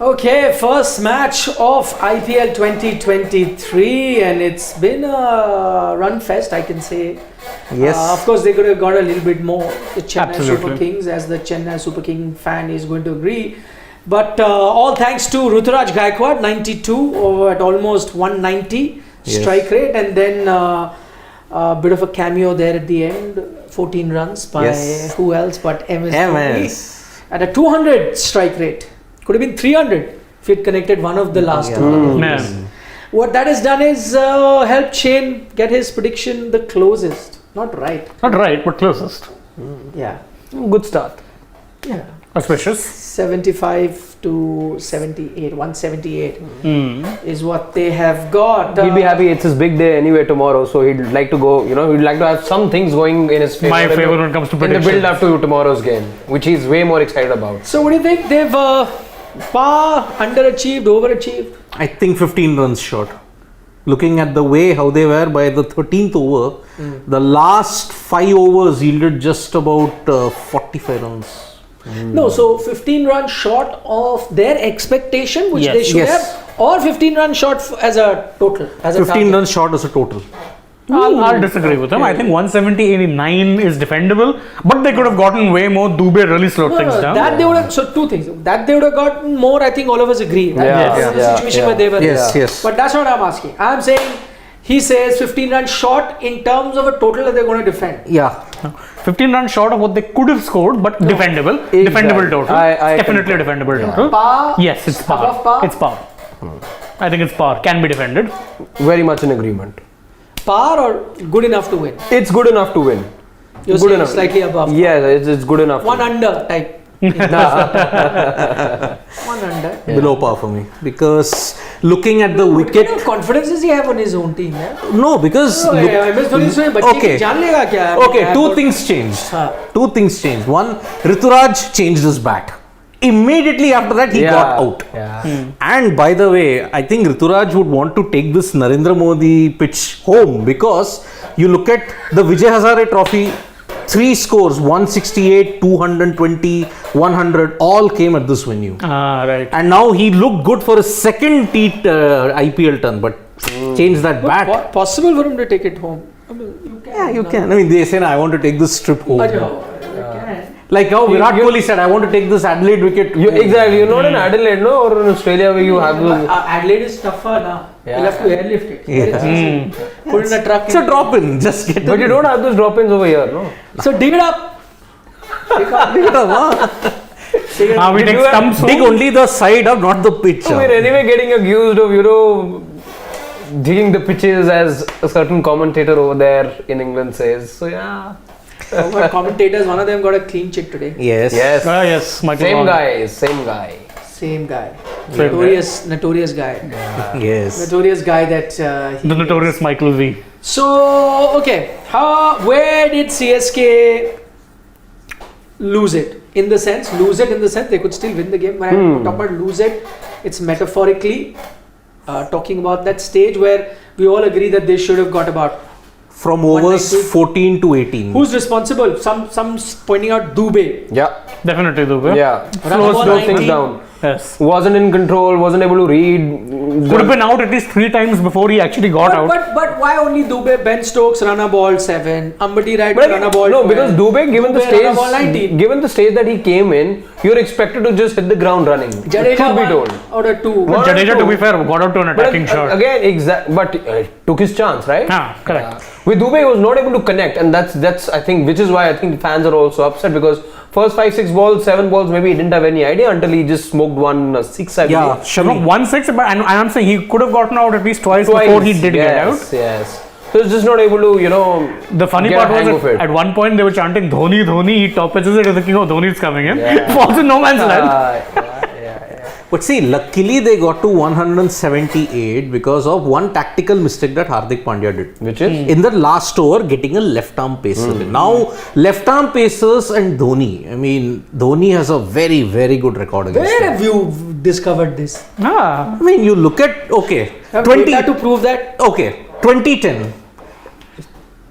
Okay, first match of IPL 2023, and it's been a run fest, I can say. Yes. Of course, they could have got a little bit more. The Chennai Absolutely. Super Kings, as the Chennai Super King fan is going to agree. But all thanks to Ruturaj Gaikwad, 92 over at almost 190 strike rate, and then a bit of a cameo there at the end, 14 runs by who else but MS Dhoni at a 200 strike rate. Could have been 300 if he'd connected one of the last two. What that has done is helped Shane get his prediction the closest. Not right. Not right, but closest. Yeah. Good start. Yeah. Auspicious. 75 to 78, 178 is what they have got. He'll be happy. It's his big day anyway tomorrow, so he'd like to go. He'd like to have some things going in his favor. My favor when it comes to predictions. In the build up to tomorrow's game, which he's way more excited about. So what do you think? They've underachieved, overachieved? I think 15 runs short. Looking at the way how they were by the 13th over, the last 5 overs yielded just about 45 runs. No, so 15 runs short of their expectation, which they should have, or 15 runs short as a total. As a 15 target. runs short as a total. I'll disagree with him. I think 170-89 is defendable, but they could have gotten way more. Dubey really slowed things down. That they would have. So two things. That they would have gotten more. I think all of us agree. That was the situation where they were. Yes. But that's not what I'm asking. I'm saying he says 15 runs short in terms of a total that they're going to defend. Yeah. 15 runs short of what they could have scored, but defendable. Exactly. Defendable total. Definitely a defendable total. Par? Yes, it's par. Above par? It's par. I think it's par. Can be defended. Very much in agreement. Par or good enough to win? It's good enough to win. You're good saying enough. slightly above. Yeah, it's good enough. One under type. One under. Below par for me. Because looking at the What kind wicket. of confidence does he have on his own team? No, because. Okay, two things changed. Two things changed. One, Ruturaj changed his bat. Immediately after that, he got out. And by the way, I think Ruturaj would want to take this Narendra Modi pitch home, because you look at the Vijay Hazare Trophy, 3 scores, 168, 220, 100, all came at this venue. Right. And now he looked good for a second IPL turn, but changed that bat. Possible for him to take it home? I mean, you can. Yeah, you can. I mean, they say, I want to take this trip home. You can. Like how Virat Kohli said, I want to take this Adelaide wicket. Exactly. You're not in Adelaide, no? Or in Australia where you have those. Adelaide is tougher now. You'll have to airlift it. Put in a truck. It's a drop in. Just get But you don't have those drop-ins over here, no? So dig it up. Dig it up, huh? We take stumps. Dig only the side up, not the pitch. So we're anyway getting accused of, digging the pitches, as a certain commentator over there in England says. So yeah. Commentators, one of them got a clean chit today. Yes. Yes, Michael Same Vaughan. guy. Same guy. Same guy. Same Notorious guy. Yes. Notorious guy that The notorious Michael V. So, okay. Where did CSK lose it? In the sense they could still win the game. When I talk about lose it, it's metaphorically talking about that stage where we all agree that they should have got about. From overs 14 to 18. Who's responsible? Some pointing out Dubey. Yeah. Definitely Dubey. Yeah. Run Slow things down. Yes. Wasn't in control, wasn't able to read. Could have been out at least 3 times before he actually got out. But why only Dubey? Ben Stokes run a ball 7. Ambati Wright run a ball 12. No, because Dubey, given the stage that he came in, you're expected to just hit the ground running. Jadeja be told. Out of 2. But Jadeja, to be fair, got out to an attacking shot. Again, but took his chance, right? Correct. With Dubey, he was not able to connect, and that's I think, which is why I think fans are also upset, because first 5-6 balls, 7 balls, maybe he didn't have any idea until he just smoked 1-6, I believe. Yeah, Shami. 1-6, but I'm saying he could have gotten out at least twice before he did get out. Yes. So he's just not able to, The funny part was that at one point they were chanting Dhoni, Dhoni, he top pitches it, thinking, oh, Dhoni's coming in. Falls in no man's land. But see, luckily they got to 178 because of one tactical mistake that Hardik Pandya did. Which is? In the last over, getting a left arm pacer. Now, left arm pacers and Dhoni. I mean, Dhoni has a very, very good record against Where them. have you discovered this? I mean, you look at, Have data to prove that? Okay, 2010.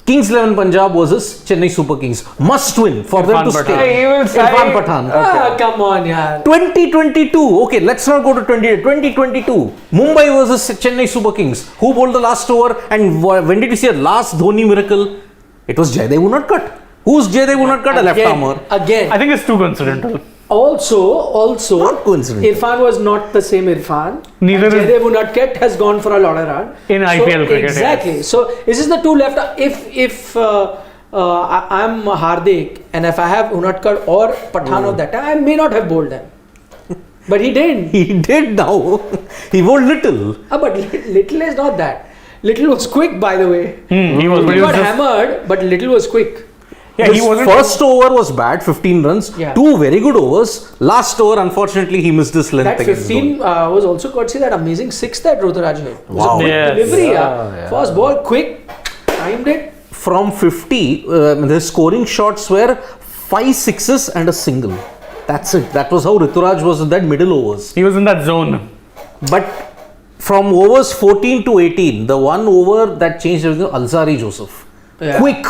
Kings 11 Punjab versus Chennai Super Kings. Must win for them to Irfan stay. Pathan. He will say- Irfan Pathan. Come on, yaar. 2022. Okay, let's not go to 2022. Mumbai versus Chennai Super Kings. Who bowled the last over? And when did we see a last Dhoni miracle? It was Jaydev Unadkat. Who's Jaydev Unadkat? A left armer. Again. I think it's too coincidental. Also, Not coincidental. Irfan was not the same Irfan. Neither is- Jaydev Unadkat has gone for a lot of run. In IPL cricket, Exactly. So this is the two left. If I'm Hardik and if I have Unadkat or Pathan of that time, I may not have bowled them. But he didn't. He did now. He bowled little. But Little is not that. Little was quick, by the way. He was, but He he was got just, hammered, but Little was quick. yeah, he His wasn't. first over was bad, 15 runs. Yeah. 2 very good overs. Last over, unfortunately, he missed his length That against 15 was also courtesy that amazing 6 that Ruturaj hit. It was Wow. a quick Yes. delivery. Yeah. First ball, quick, timed it. From 50, the scoring shots were 5 sixes and a single. That's it. That was how Ruturaj was in that middle overs. He was in that zone. But from overs 14 to 18, the one over that changed everything, Alzari Joseph. Yeah. Quick,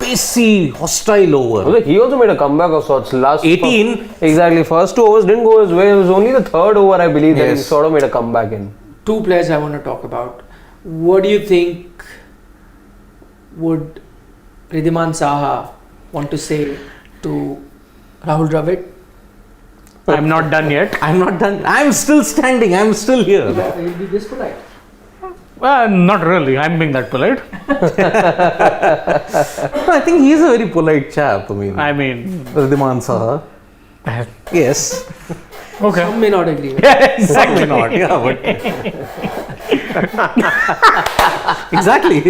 pacey, hostile over. He also made a comeback of sorts. Last 18. Exactly. First 2 overs didn't go his way. It was only the third over, I believe, that he Yes. sort of made a comeback in. Two players I want to talk about. What do you think would Ridhiman Saha want to say to Rahul Dravid? I'm not done yet. I'm not done. I'm still standing. I'm still here. He'll be this polite. Well, not really. I'm being that polite. I think he's a very polite chap. I mean, Ridhiman Saha. Yes. okay. Some may not agree with Exactly not. Yeah, but exactly.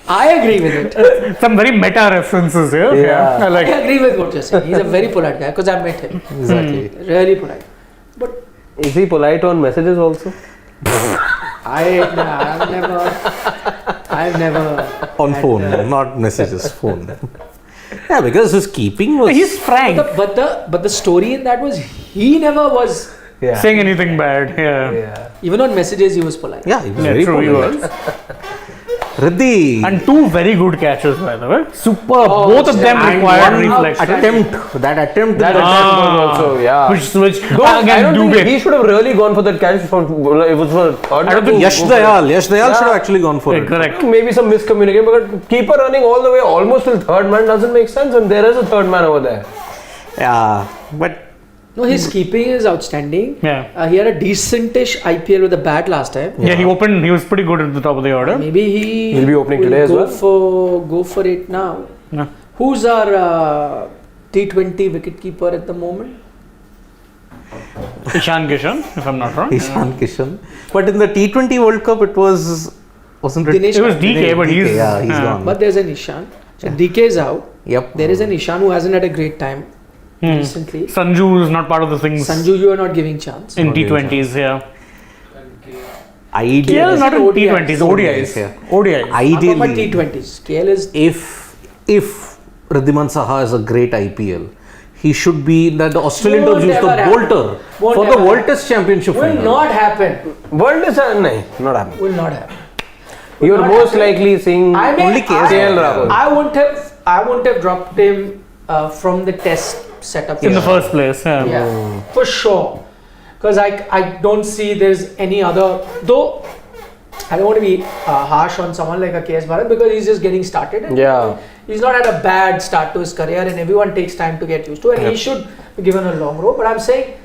I agree with it. Some very meta references here. Yeah. I like. I agree with what you're saying. He's a very polite guy because I met him. Exactly. Really polite. But Is he polite on messages also? I've never On had, phone, not messages. Phone. Yeah, because his keeping was. He's frank. But the story in that was he never was, Yeah. Saying anything bad. Yeah. Yeah. even on messages he was polite. Yeah, he was Yeah, very true, he polite. was. Riddhi. And 2 very good catches, by the way. Superb. Oh, Both of them and required one reflection. Attempt. That attempt. That attempt was also, yeah. Which Though, I again, don't think Dubey. he should have really gone for that catch. From, it was for third. I don't think Yash Dayal should have actually gone for it. Correct. Maybe some miscommunication, but keeper running all the way almost till third man doesn't make sense, and there is a third man over there. Yeah, but No, his keeping is outstanding. Yeah. He had a decentish IPL with a bat last time. Yeah, he opened. He was pretty good at the top of the order. Maybe He'll be opening will today as well. Go for it now. Yeah. Who's our T20 wicketkeeper at the moment? Ishan Kishan, if I'm not wrong. Ishan Kishan. But in the T20 World Cup, wasn't it? Dinesh It was Karthik. DK, but he's Yeah, he's gone. But there's an Ishan. So DK is out. Yep. There is an Ishan who hasn't had a great time recently. Sanju is not part of the things Sanju, you are not giving chance. in Not giving T20s. Yeah. Ideally, KL is not in ODIs. T20s. ODIs. Yeah. ODIs. I'm talking about ideally, T20s. KL is if Ridhiman Saha is a great IPL, he should be in that the Australian Won't team used the ever happen. bolter Won't for the ever World happen. Test Championship will final. not happen. World is not happening. Will not happen. You're not most happen. likely seeing I mean, only KL Rahul. I wouldn't have dropped him from the test setup In the first place. Yeah. Yeah, for sure. Because I don't see there's any other. Though I don't want to be harsh on someone like a KS Bharat because he's just getting started. And Yeah. He's not had a bad start to his career, and everyone takes time to get used to. And he should be given a long rope. But I'm saying,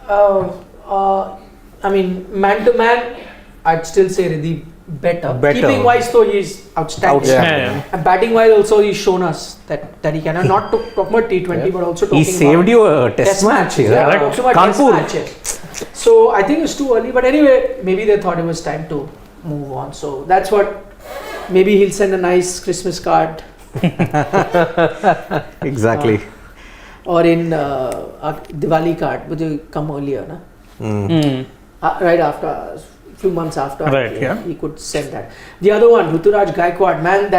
I mean, man to man, I'd still say Riddhi better. Better. Keeping wise, though, he's outstanding. Yeah. And batting wise, also, he's shown us that he can. And not to talk about T20, but also talking He saved about you a test match here. Yeah, Correct. talking about test Kanpur. matches. So I think it's too early. But anyway, maybe they thought it was time to move on. So that's what. Maybe he'll send a nice Christmas card. Exactly. Or in a Diwali card, which will come earlier, na? Mm. Right after, a few months after, Right, yeah. he could send that. The other one, Ruturaj Gaikwad, man,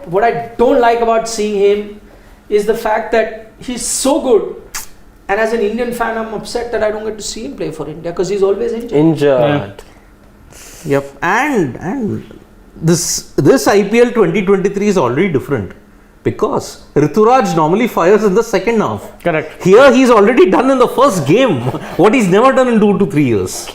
what I don't like about seeing him is the fact that he's so good, and as an Indian fan, I'm upset that I don't get to see him play for India because he's always injured. Injured. Yep. And this IPL 2023 is already different because Ruturaj normally fires in the second half. Correct. Here he's already done in the first game what he's never done in 2 to 3 years.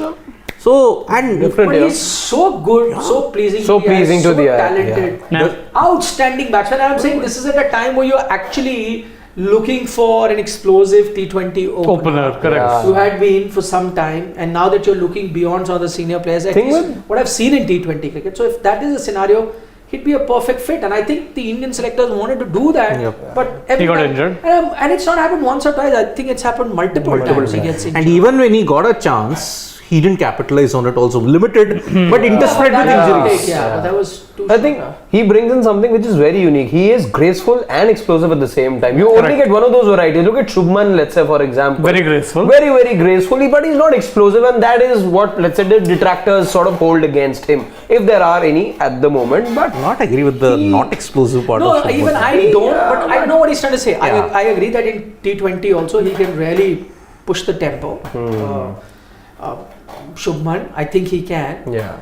So and Different, But yeah. he's so good, so pleasing, So to the eye, pleasing to so the eye, talented, yeah. outstanding batsman. I'm saying this is at a time where you're actually looking for an explosive T20 Opener, correct. Yeah. You had been for some time, and now that you're looking beyond some of the senior players, at Thing least with- what I've seen in T20 cricket. So if that is a scenario, he'd be a perfect fit, and I think the Indian selectors wanted to do that, Yep. but every He got time- injured. and it's not happened once or twice. I think it's happened multiple times. He gets and injured. even when he got a chance, he didn't capitalize on it. Also limited, but interspread with That was injuries. take, yeah, but that was too I think short, he brings in something which is very unique. He is graceful and explosive at the same time. You only Correct. get one of those varieties. Look at Shubman, let's say, for example. Very graceful. Very, very gracefully, but he's not explosive, and that is what, let's say, the detractors sort of hold against him, if there are any at the moment. But Not agree with the not explosive part No, of Shubman. even I don't, but I know what he's trying to say. Yeah. I agree that in T20 also he can really push the tempo. Shubman, I think he can. yeah,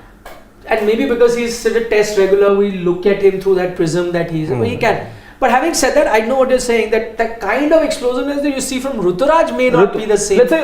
And maybe because he's such a test regular, we look at him through that prism that he can. But having said that, I know what you're saying, that the kind of explosiveness that you see from Ruturaj may not be the same. let's say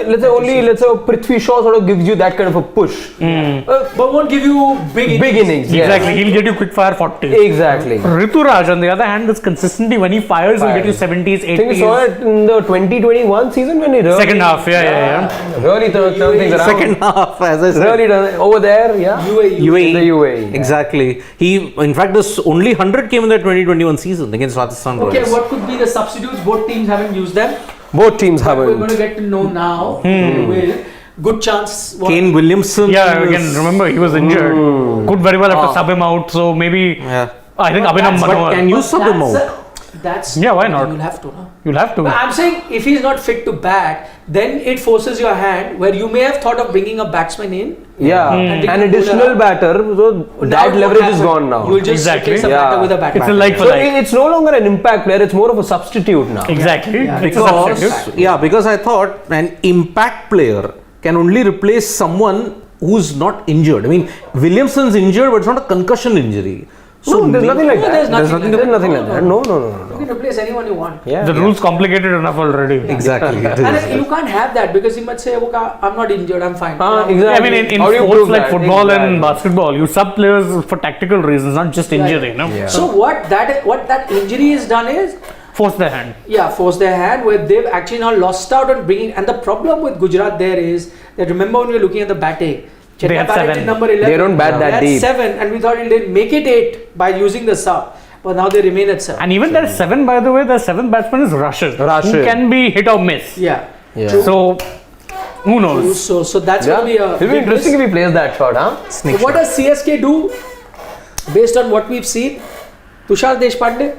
Prithvi Shaw sort of gives you that kind of a push. But won't give you big Innings, yes. Exactly. He'll get you quick fire 40. Exactly. Rituraj, on the other hand, is consistently when he fires, he'll get you 70s, I think we saw 80s. it in the 2021 season when he really, Second half, yeah. really turned things around. Second half, as I said. Really done over there, yeah. UAE. UAE. In the UAE, yeah. Exactly. He, in fact, this only 100 came in the 2021 season against Rajasthan Okay, Royals. what could be the substitutes? Both teams haven't used them. Both teams But we're going haven't. to get to know now. We will. Good chance. Kane Williamson. Yeah, is- again, remember, he was injured. Could very well have to sub him out, so maybe, Yeah. I think Abhinav But Manohar. can you sub him That's out? That's Yeah, why not? You'll have to. No? You'll have to. But I'm saying if he's not fit to bat, then it forces your hand where you may have thought of bringing a batsman in. Yeah, And an bring the additional bowler. batter, so Now that what leverage is happens? gone now. You'll just Exactly. replace a Yeah. batter with a batter. It's a like for So like. it's no longer an impact player, it's more of a substitute now. Exactly. Yeah. It's a Because, substitute. because I thought an impact player can only replace someone who's not injured. I mean, Williamson's injured, but it's not a concussion injury. So there's nothing like No, that. there's nothing like There's that. nothing like that. No. You can replace anyone you want. Yeah. The rule's complicated enough already. Exactly. it And is. you can't have that because he might say, "Okay, I'm not injured, I'm fine." Exactly. I mean, in How do you sports prove like that? football and Exactly. basketball, you sub players for tactical reasons, not just injury. You know, Yeah. So what that injury has done is, force their hand. force their hand where they've actually now lost out on bringing. And the problem with Gujarat there is that remember when we were looking at the batting, They Chennai had batted seven. at number 11. They don't bat that They had deep. 7, and we thought they'd make it 8 by using the sub, but now they remain at 7. And even their 7, by the way, their 7th batsman is Rashid, who Rashid. can be hit or miss. Yeah. Yeah. True. So, who knows? So that's Yeah. going to be a. It'll be big interesting risk. if he plays that shot, huh? So what does CSK do based on what we've seen? Tushar Deshpande?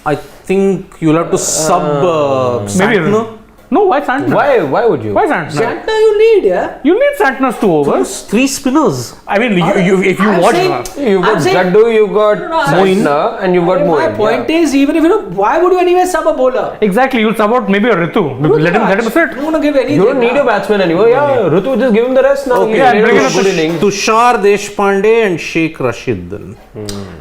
I think you'll have to sub Maybe. Santner. No, why Santner? Why would you? Why Santner? Santner you need, yeah? You need Santner's 2 overs. Three spinners. I mean, if you I'm watch. saying- You've got I'm saying- Jaddu, you've got No, Santner, and you've got My Moeen. point is, even if why would you anyway sub a bowler? Exactly, you'll sub out maybe a Ritu. Let him sit. You don't want to give anything. You don't need a batsman anymore. Yeah, Rutu, just give him the rest now. Okay. He Yeah, played bring a in a good push. innings. Tushar Deshpande and Sheikh Rashid. Then.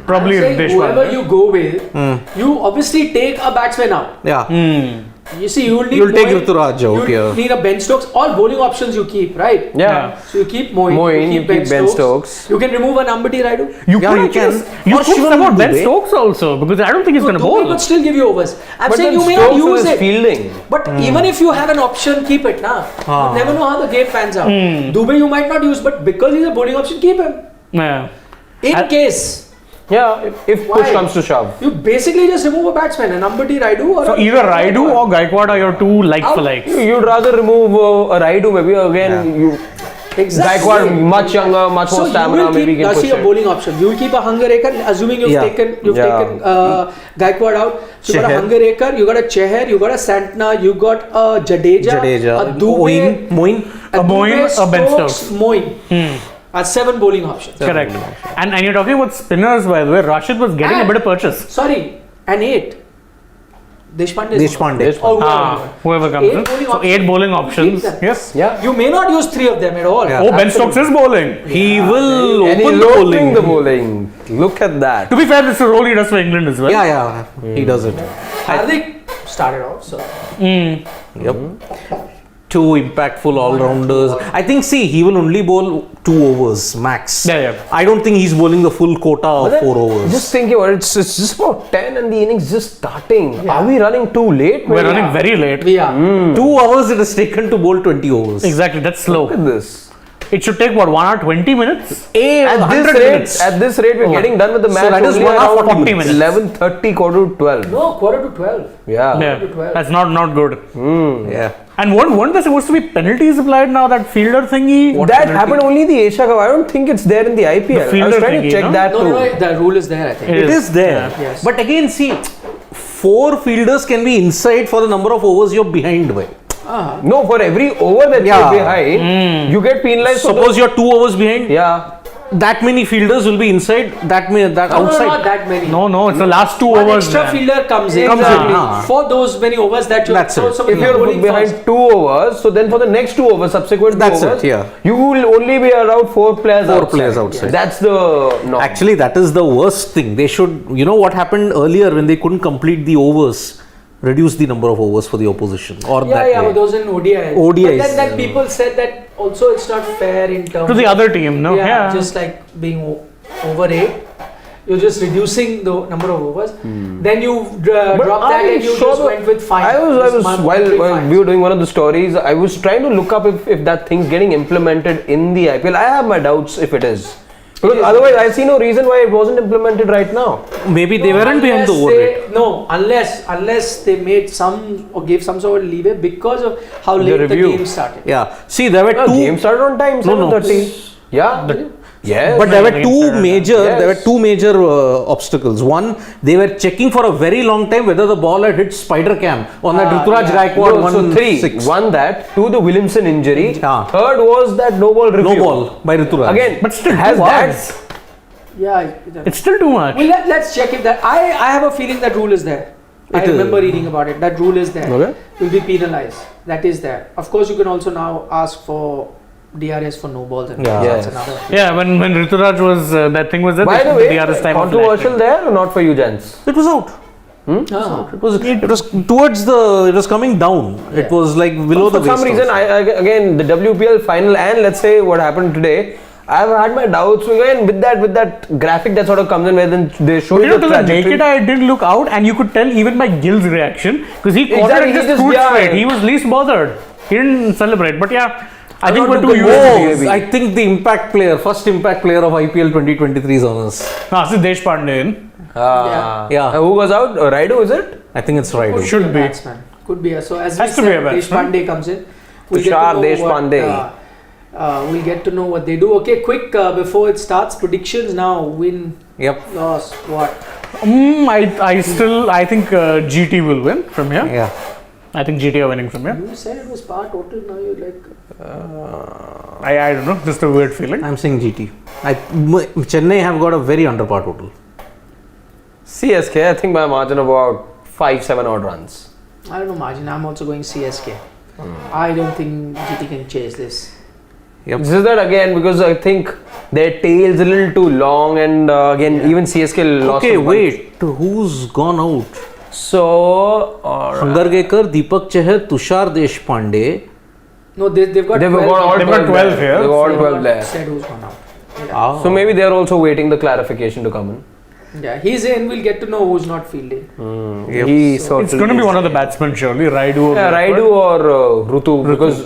Probably I'm saying whoever Deshpande. you go with, you obviously take a batsman out. Yeah. You see, you'll need You'll take Moeen, Ruturaj out, you'll yeah. need a Ben Stokes. All bowling options you keep, right? Yeah. So you keep Moeen, Moeen, you keep Ben Stokes. You can remove an Ambati Raidu. You Yeah, could you actually- can. You Or could Shivam sub out Ben Dubey. Stokes also, because I don't think he's going to Dubey bowl. could still give you overs. I'm But saying then you may not Stokes use is it. fielding. But even if you have an option, keep it. Nah. You never know how the game pans out. Dubey you might not use, but because he's a bowling option, keep him. Yeah. In And- case. Yeah, if push Why? comes to shove. You basically just remove a batsman, an Ambati Raidu or So either Raidu or Gaikwad are your 2 like for Out. like. You'd rather remove a Raidu, maybe again. You exactly. Gaikwad much younger, much So more you stamina. will Maybe keep you can push a it. bowling option. You will keep a Hangarekar, assuming you've Yeah. taken Yeah. Gaikwad out. So you got a Chahar. Hangarekar, you got a Chahar, you got a Santner, you got a Jadeja, a Dubey, Moeen. A Moeen, a Ben Stokes. Moeen. 7 bowling options. Correct. And you're talking about spinners, by the way. Rashid was getting a And- bit of purchase. Sorry, an 8. Deshpande. Deshpande. Or whoever. Whoever comes in. bowling So 8 bowling options. Keep them. Yes. Yeah. You may not use 3 of them at all. Yeah. Oh, Ben Stokes is bowling. He will And open he's the opening bowling. the bowling. Look at that. To be fair, this is a role he does for England as well. Yeah, he does it. Hardik started off, so. Yep. Two impactful all-rounders. I think, see, he will only bowl 2 overs max. Yeah. I don't think he's bowling the full quota of 4 overs. Just thinking about it, it's just about 10 and the innings just starting. Yeah. Are we running too late? We're running very late. We are. 2 hours it has taken to bowl 20 overs. Exactly, that's slow. Look at this. It should take what, 1 hour 20 minutes? At this rate, we're getting done with the match. that is only 1 hour around 40 minutes. 11:30, quarter to 12. No, quarter to 12. Yeah. Yeah, to 12. that's not good. Yeah. And weren't there supposed to be penalties applied now? That fielder thingy? That happened only in the Asia Cup. I don't think it's there in the IPL. I was fielder trying to thingy, check no? that No, too. no, the rule is there, I think. It is there. Yeah. Yes. But again, see, 4 fielders can be inside for the number of overs you're behind by. No, for every over that Yeah. you're behind, you get penalized. for Suppose you're 2 overs behind, yeah. that many fielders will be inside, that outside. No, not that many. No, it's the last 2 One overs. extra man. fielder comes in. Exactly. For those many overs that you That's it. somebody If you're bowling behind first. 2 overs, so then for the next 2 overs, subsequent 2 That's it, overs, yeah. you will only be allowed 4 players 4 outside. players outside. That's the norm. Actually, that is the worst thing. They should, you know what happened earlier when they couldn't complete the overs, reduce the number of overs for the opposition. Or Yeah, that yeah, way. but those in ODI. ODIs, But then people said that also it's not fair in terms To the of- other team, no? Yeah, just like being over 8. You're just reducing the number of overs. Then you drop that and you just went with 5. I was Just while monthly we fines. were doing one of the stories, I was trying to look up if that thing's getting implemented in the IPL. I have my doubts if it is. Because otherwise, I see no reason why it wasn't implemented right now. Maybe they No, weren't behind the unless over rate. they- No, unless they made some or gave some sort of leeway because of how late the review. game started. Yeah. See, there were No, 2. game started on time, No, no. 7:30. Yeah. Yes. But there were Game two started, major, yes. there were 2 major obstacles. One, they were checking for a very long time whether the ball had hit spider cam on that Ruturaj yeah. Gaikwad No, so 3. 1-6. One that, 2 the Williamson injury. Yeah. Third was that no ball review. No ball by Ruturaj. Again, But still has 2 that hours. Yeah. It's still too much. Well, let's check if that. I have a feeling that rule is there. I It is. remember reading about it. That rule is there. Okay. Will be penalized. That is there. Of course, you can also now ask for DRS for no balls and Yeah. that's Yes. another. Yeah, when Ruturaj was, that thing was there, By they the took way, DRS time of controversial flat. there or not for you, gents? it was out. It was towards the, it was coming down. It was like below the For some waist reason, also. again, the WPL final and let's say what happened today, I've had my doubts again with that graphic that sort of comes in where then they show You you know, the to the trajectory. naked eye, it didn't look out, and you could tell even by Gill's reaction because he caught Exactly, it he and just just- screwed yeah. straight. He was least bothered. He didn't celebrate, but yeah, I think not we're too too used to convinced. it. I think the impact player, first impact player of IPL 2023 is on us. This is Deshpande in. Yeah. Who was out? Raidu, is it? I think it's right. Could Should a be. batsman. Could be. So as Has we to be said, a batsman. Deshpande comes in. Tushar Deshpande. We'll get to know what they do. Okay, quick before it starts. Predictions now. Win, Yep. loss, what? I think GT will win from here. Yeah. I think GT are winning from here. You said it was par total. Now you're like. I don't know, just a weird feeling. I'm saying GT. Chennai have got a very under par total. CSK, I think by a margin of about 5-7 odd runs. I don't know margin. I'm also going CSK. I don't think GT can chase this. It's just that again because I think their tail's a little too long and again even CSK lost. Okay, some wait. Who's gone out? points. So Hangargekar, Deepak Chahar, Tushar Deshpande. No, they've got. they've 12 got all They've 12 got 12 here. They've got all They've 12 not there. said who's gone out. Ah. So maybe they're also waiting the clarification to come in. Yeah, he's in. We'll get to know who's not fielding. Yep. He It's going to be one of the batsmen surely, Raidu or Raidu or Rutu because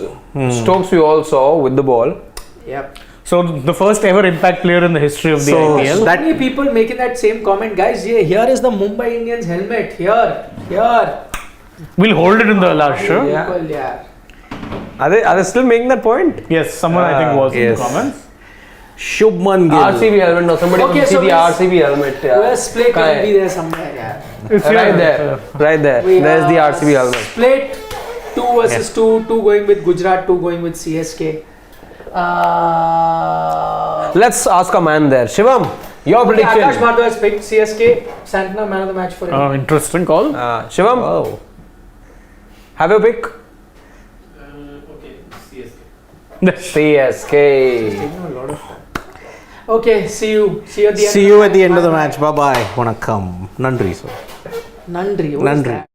Stokes we all saw with the ball. Yep. So the first ever impact player in the history of the So, IPL. So many people making that same comment, guys. Here is the Mumbai Indians helmet. Here. We'll hold it in the last show. Yeah. People, yeah. Are they still making that point? Yes, someone I think was in yes. the comments. Shubman Gill. RCB helmet. No, somebody Okay, can see so the we'll- RCB helmet. Yeah. Where's Plate Kai. will be there somewhere. Yeah. It's Right here. there. Right there. We There's the are RCB helmet. Split 2 versus 2. 2 going with Gujarat, 2 going with CSK. Let's ask a man there. Shivam, Your prediction. Akash Bhargava has picked CSK. Santana man of the match for him. Interesting call. Shivam, Oh. have your pick. CSK. Okay, see you. See you at the end. See you at the end of the match. Bye bye. Vanakkam. Nandri, sir. Nandri. What is Nandri. that?